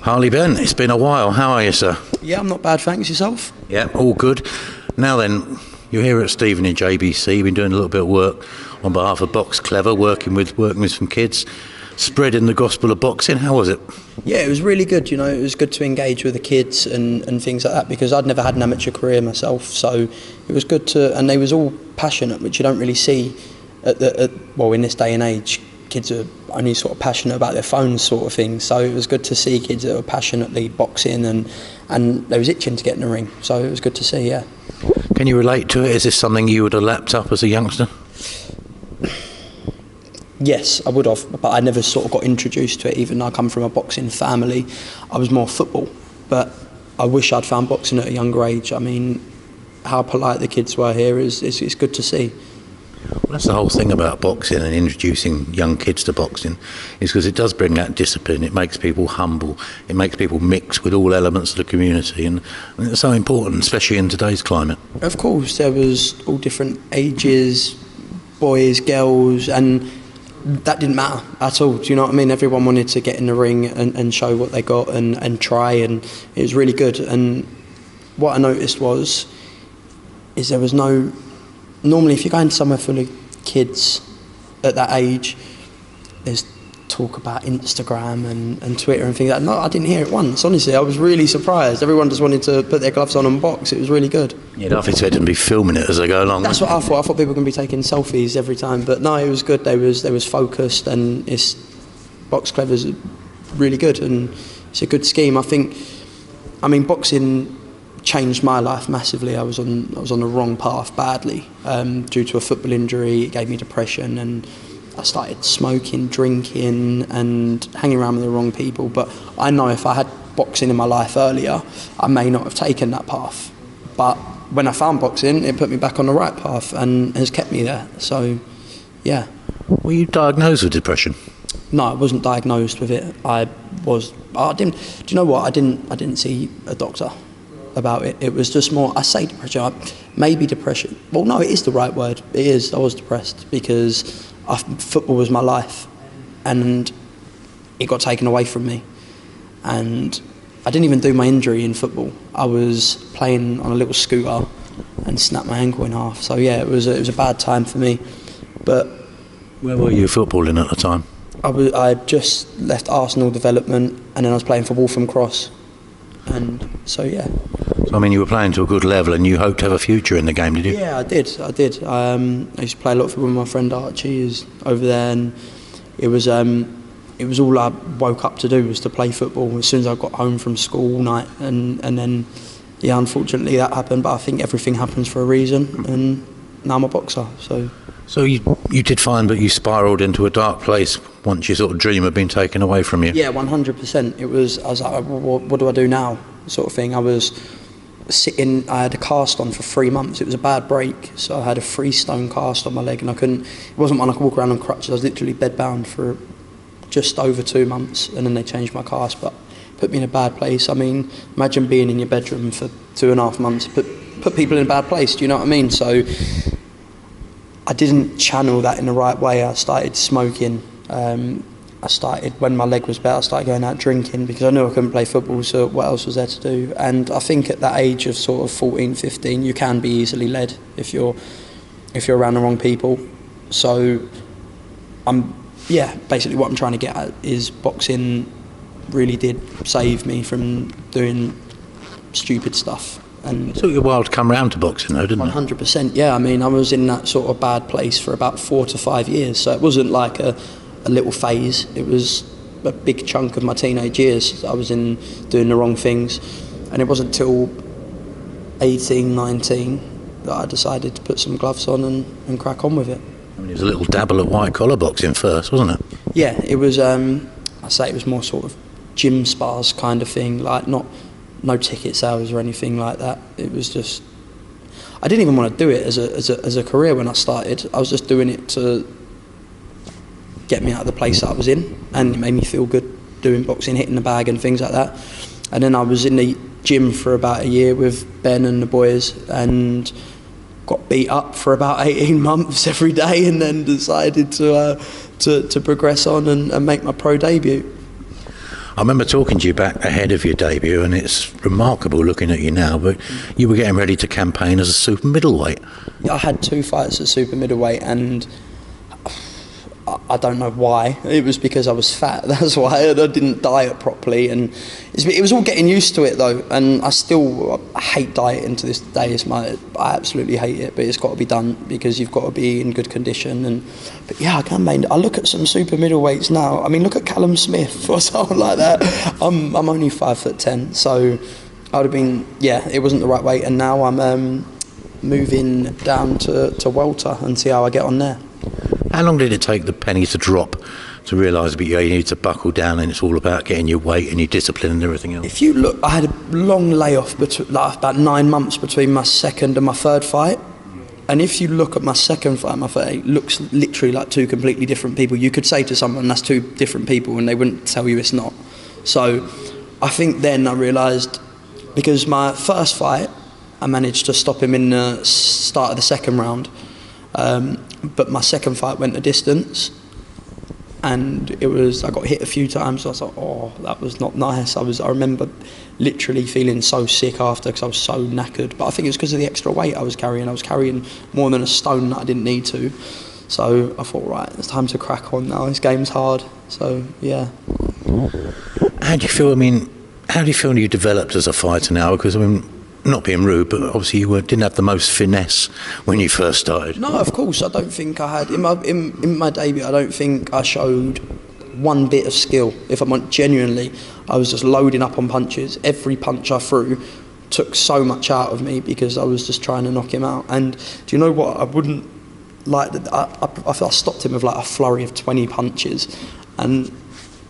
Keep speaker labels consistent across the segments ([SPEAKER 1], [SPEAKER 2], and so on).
[SPEAKER 1] Harley Benn, it's been a while. How are you, sir?
[SPEAKER 2] Yeah, I'm not bad, thanks. Yourself?
[SPEAKER 1] Yeah, all good. Now then, you're here at Stevenage ABC. You've been doing a little bit of work on behalf of Box Clever, working with some kids, spreading the gospel of boxing. How was it?
[SPEAKER 2] Yeah, it was really good. You know, it was good to engage with the kids and things like that, because I'd never had an amateur career myself. So it was good to, and they was all passionate, which you don't really see in this day and age. Kids are only sort of passionate about their phones, sort of thing. So it was good to see kids that were passionately boxing and they was itching to get in the ring. So it was good to see, yeah.
[SPEAKER 1] Can you relate to it? Is this something you would have lapped up as a youngster?
[SPEAKER 2] Yes, I would have, but I never sort of got introduced to it. Even though I come from a boxing family, I was more football. But I wish I'd found boxing at a younger age. I mean, how polite the kids were here is good to see.
[SPEAKER 1] Well, that's the whole thing about boxing and introducing young kids to boxing, is because it does bring that discipline. It makes people humble. It makes people mix with all elements of the community, and it's so important, especially in today's climate.
[SPEAKER 2] Of course, there was all different ages, boys, girls, and that didn't matter at all. Do you know what I mean? Everyone wanted to get in the ring and show what they got and try, and it was really good. And what I noticed is there was no... Normally, if you go into somewhere full of kids at that age, there's talk about Instagram and Twitter and things like that. No, I didn't hear it once, honestly. I was really surprised. Everyone just wanted to put their gloves on and box. It was really good.
[SPEAKER 1] You'd half expect them to be filming it as they go along.
[SPEAKER 2] That's what I thought. I thought people were going to be taking selfies every time. But no, it was good. They was focused, and Box Clever's really good, and it's a good scheme. I mean, boxing changed my life massively. I was on the wrong path badly due to a football injury. It gave me depression, and I started smoking, drinking, and hanging around with the wrong people. But I know if I had boxing in my life earlier, I may not have taken that path. But when I found boxing, it put me back on the right path and has kept me there. So, yeah.
[SPEAKER 1] Were you diagnosed with depression?
[SPEAKER 2] No, I wasn't diagnosed with it. Do you know what? I didn't see a doctor about it. It was just more, I say depression, maybe depression. Well, no, it is the right word. It is. I was depressed because football was my life, and it got taken away from me. And I didn't even do my injury in football. I was playing on a little scooter and snapped my ankle in half. So yeah, it was a bad time for me. But
[SPEAKER 1] where were you footballing at the time?
[SPEAKER 2] I just left Arsenal development, and then I was playing for Waltham Cross. And so, yeah.
[SPEAKER 1] So, I mean, you were playing to a good level and you hoped to have a future in the game, did you?
[SPEAKER 2] Yeah, I did. I used to play a lot of football with my friend Archie, who's over there, and it was all I woke up to do was to play football as soon as I got home from school all night. And then, yeah, unfortunately that happened, but I think everything happens for a reason, and now I'm a boxer, so...
[SPEAKER 1] So you did fine, but you spiralled into a dark place once your sort of dream had been taken away from you?
[SPEAKER 2] Yeah, 100%. I was like, what do I do now, sort of thing. I was sitting, I had a cast on for 3 months. It was a bad break, so I had a 3-stone cast on my leg, and it wasn't one I could walk around on crutches. I was literally bedbound for just over 2 months, and then they changed my cast, but put me in a bad place. I mean, imagine being in your bedroom for 2.5 months, put people in a bad place, do you know what I mean? So I didn't channel that in the right way. I started smoking. When my leg was better, I started going out drinking because I knew I couldn't play football, so what else was there to do? And I think at that age of sort of 14, 15, you can be easily led if you're around the wrong people. So basically what I'm trying to get at is boxing really did save me from doing stupid stuff. And
[SPEAKER 1] it took you a while to come round to boxing, though, didn't it?
[SPEAKER 2] 100%, yeah. I mean, I was in that sort of bad place for about 4 to 5 years, so it wasn't like a little phase. It was a big chunk of my teenage years. I was in doing the wrong things, and it wasn't till 18, 19 that I decided to put some gloves on and crack on with it.
[SPEAKER 1] I mean, it was a little dabble at white-collar boxing first, wasn't it?
[SPEAKER 2] Yeah, it was, I'd say it was more sort of gym spars kind of thing, like no ticket sales or anything like that. It was just, I didn't even want to do it as a career when I started. I was just doing it to get me out of the place that I was in, and it made me feel good doing boxing, hitting the bag and things like that. And then I was in the gym for about a year with Ben and the boys, and got beat up for about 18 months every day, and then decided to progress on and make my pro debut.
[SPEAKER 1] I remember talking to you back ahead of your debut, and it's remarkable looking at you now, but you were getting ready to campaign as a super middleweight.
[SPEAKER 2] I had 2 fights at super middleweight, and I don't know why. It was because I was fat. That's why. I didn't diet properly, and it was all getting used to it though. And I hate dieting to this day. I absolutely hate it, but it's got to be done because you've got to be in good condition. But yeah, I campaigned. I look at some super middleweights now. I mean, look at Callum Smith or someone like that. I'm only 5'10", so I would have been. Yeah, it wasn't the right weight, and now I'm moving down to welter and see how I get on there.
[SPEAKER 1] How long did it take the penny to drop to realise that you need to buckle down and it's all about getting your weight and your discipline and everything else?
[SPEAKER 2] If you look, I had a long layoff, about 9 months between my second and my third fight. And if you look at my second fight, my third, it looks literally like 2 completely different people. You could say to someone, that's 2 different people, and they wouldn't tell you it's not. So I think then I realised, because my first fight, I managed to stop him in the start of the second round. But my second fight went the distance, and I got hit a few times. So I was like, oh, that was not nice. I remember literally feeling so sick after because I was so knackered. But I think it was because of the extra weight I was carrying. I was carrying more than a stone that I didn't need to. So I thought, right, it's time to crack on now. This game's hard. So yeah.
[SPEAKER 1] How do you feel? I mean, how do you feel you developed as a fighter now? Because I mean, not being rude, but obviously you didn't have the most finesse when you first started.
[SPEAKER 2] No, of course, I don't think I had. In my debut, I don't think I showed one bit of skill. If I'm genuinely, I was just loading up on punches. Every punch I threw took so much out of me because I was just trying to knock him out. And do you know what? I wouldn't like that. I stopped him with like a flurry of 20 punches, and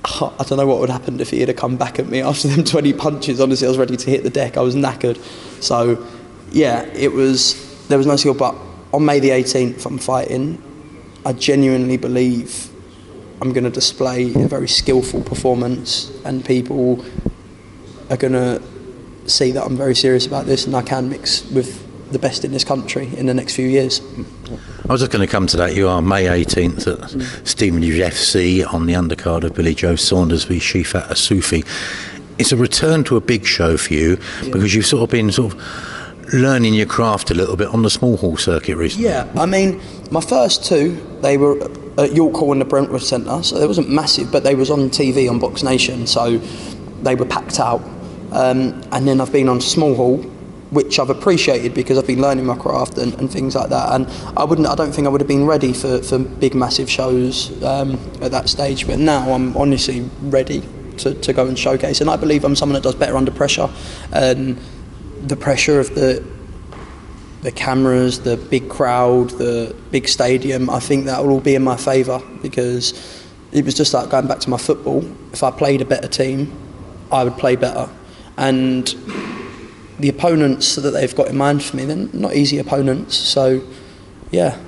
[SPEAKER 2] I don't know what would have happened if he had come back at me after them 20 punches. Honestly, I was ready to hit the deck. I was knackered. So, yeah, there was no skill. But on May the 18th, I'm fighting. I genuinely believe I'm going to display a very skillful performance, and people are going to see that I'm very serious about this, and I can mix with the best in this country in the next few years.
[SPEAKER 1] I was just going to come to that. You are May 18th at Stevenage FC on the undercard of Billy Joe Saunders v Shifat Asufi. It's a return to a big show for you because you've sort of been learning your craft a little bit on the small hall circuit recently.
[SPEAKER 2] Yeah, I mean, my first 2, they were at York Hall in the Brentwood Centre, so it wasn't massive, but they was on TV on Box Nation, so they were packed out. And then I've been on small hall, which I've appreciated because I've been learning my craft and things like that. And I don't think I would have been ready for big, massive shows at that stage. But now I'm honestly ready to go and showcase. And I believe I'm someone that does better under pressure. And the pressure of the cameras, the big crowd, the big stadium, I think that will all be in my favour, because it was just like going back to my football. If I played a better team, I would play better. And the opponents that they've got in mind for me, they're not easy opponents, so yeah.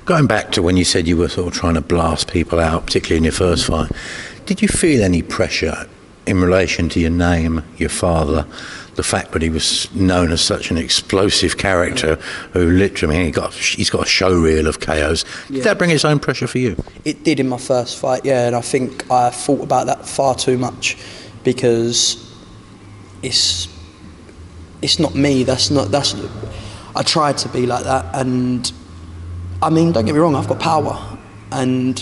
[SPEAKER 1] Going back to when you said you were sort of trying to blast people out, particularly in your first fight, did you feel any pressure in relation to your name, your father, the fact that he was known as such an explosive character who literally, he's got a show reel of KOs. Did that bring its own pressure for you? It
[SPEAKER 2] did in my first fight, yeah, and I think I thought about that far too much because it's not me. I tried to be like that, and I mean, don't get me wrong, I've got power, and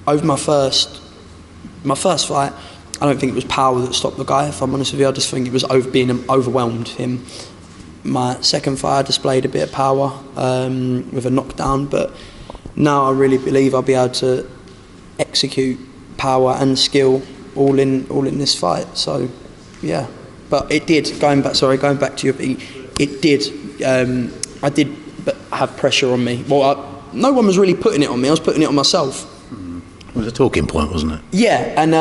[SPEAKER 2] over my first fight, I don't think it was power that stopped the guy, if I'm honest with you. I just think it was being overwhelmed him. My second fight, I displayed a bit of power with a knockdown, but now I really believe I'll be able to execute power and skill all in this fight. So yeah. But it did, going back to your beat, it did, I did have pressure on me. Well, no one was really putting it on me, I was putting it on myself.
[SPEAKER 1] It was a talking point, wasn't it?
[SPEAKER 2] Yeah, and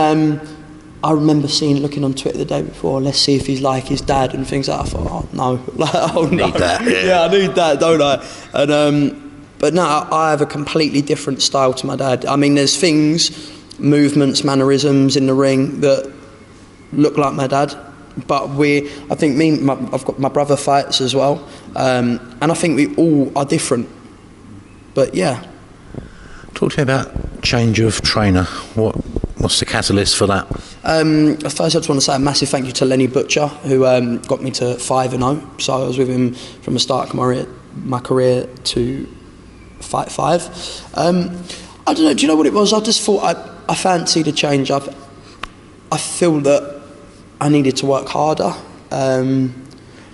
[SPEAKER 2] I remember looking on Twitter the day before, let's see if he's like his dad and things like that. I thought, oh no.
[SPEAKER 1] Need that, yeah.
[SPEAKER 2] Yeah, I need that, don't I? And but no, I have a completely different style to my dad. I mean, there's things, movements, mannerisms in the ring that look like my dad. But I've got my brother fights as well, and I think we all are different. But yeah.
[SPEAKER 1] Talk to me about change of trainer. What What's the catalyst for that?
[SPEAKER 2] First, I just want to say a massive thank you to Lenny Butcher, who got me to 5-0. So I was with him from the start of my career to fight 5. I don't know. Do you know what it was? I just thought I fancied a change. I feel that I needed to work harder.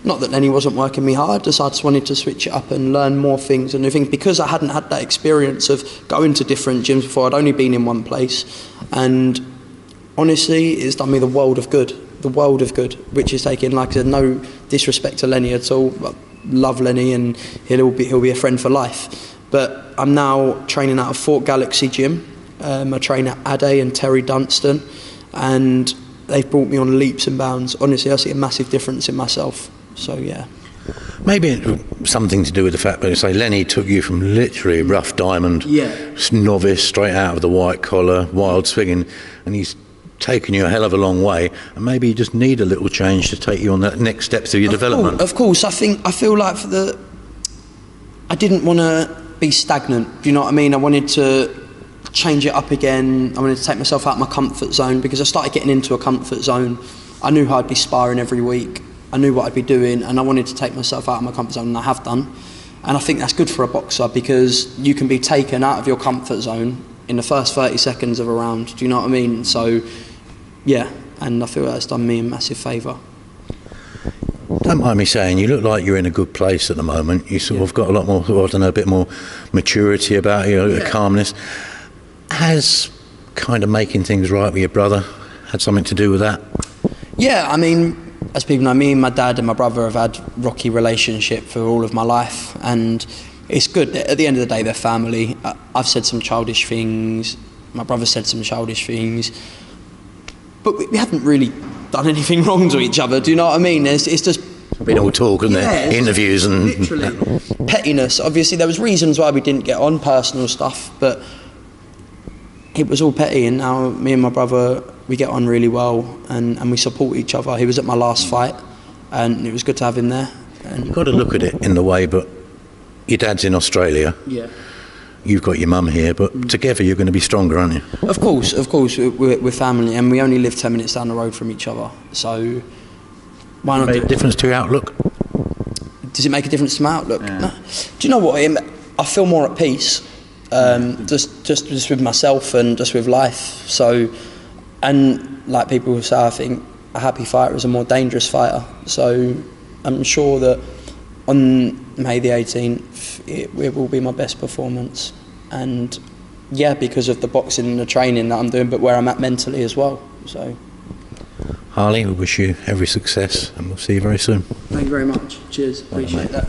[SPEAKER 2] Not that Lenny wasn't working me hard, I just wanted to switch it up and learn more things and new things, because I hadn't had that experience of going to different gyms before. I'd only been in one place, and honestly, it's done me the world of good, which is taking, like I said, no disrespect to Lenny at all. I love Lenny, and he'll be a friend for life. But I'm now training out of Fort Galaxy Gym. I train at Ade and Terry Dunstan, and they've brought me on leaps and bounds. Honestly, I see a massive difference in myself. So yeah.
[SPEAKER 1] Maybe it's something to do with the fact that, say, Lenny took you from literally rough diamond, novice, straight out of the white collar, wild swinging, and he's taken you a hell of a long way, and maybe you just need a little change to take you on that next step through your development.
[SPEAKER 2] Of course, I feel like I didn't want to be stagnant. Do you know what I mean? I wanted to change it up again. I wanted to take myself out of my comfort zone, because I started getting into a comfort zone. I knew how I'd be sparring every week. I knew what I'd be doing, and I wanted to take myself out of my comfort zone, and I have done. And I think that's good for a boxer, because you can be taken out of your comfort zone in the first 30 seconds of a round. Do you know what I mean? So, yeah, and I feel that's done me a massive favour.
[SPEAKER 1] Don't mind me saying, you look like you're in a good place at the moment. You sort of got a lot more, I don't know, a bit more maturity about you, a calmness. Has kind of making things right with your brother had something to do with that? Yeah,
[SPEAKER 2] I mean, as people know, me and my dad and my brother have had rocky relationship for all of my life, and it's good. At the end of the day, they're family. I've said some childish things, my brother said some childish things, but we haven't really done anything wrong to each other. Do you know what I mean? It's just
[SPEAKER 1] been all talk, isn't there? Interviews and
[SPEAKER 2] literally pettiness. Obviously, there was reasons why we didn't get on, personal stuff, but it was all petty. And now me and my brother, we get on really well, and we support each other. He was at my last fight, and it was good to have him there. And
[SPEAKER 1] you've got to look at it in the way, but your dad's in Australia.
[SPEAKER 2] Yeah.
[SPEAKER 1] You've got your mum here, but together you're going to be stronger, aren't you?
[SPEAKER 2] Of course. We're family, and we only live 10 minutes down the road from each other. So why not?
[SPEAKER 1] Made a difference to your outlook?
[SPEAKER 2] Does it make a difference to my outlook?
[SPEAKER 1] Yeah.
[SPEAKER 2] No. Do you know what? I feel more at peace, just with myself and just with life. So, and like people say, I think a happy fighter is a more dangerous fighter. So I'm sure that on May the 18th, it will be my best performance. And yeah, because of the boxing and the training that I'm doing, but where I'm at mentally as well. So,
[SPEAKER 1] Harley, we wish you every success, and we'll see you very soon.
[SPEAKER 2] Thank you very much. Cheers. Appreciate that.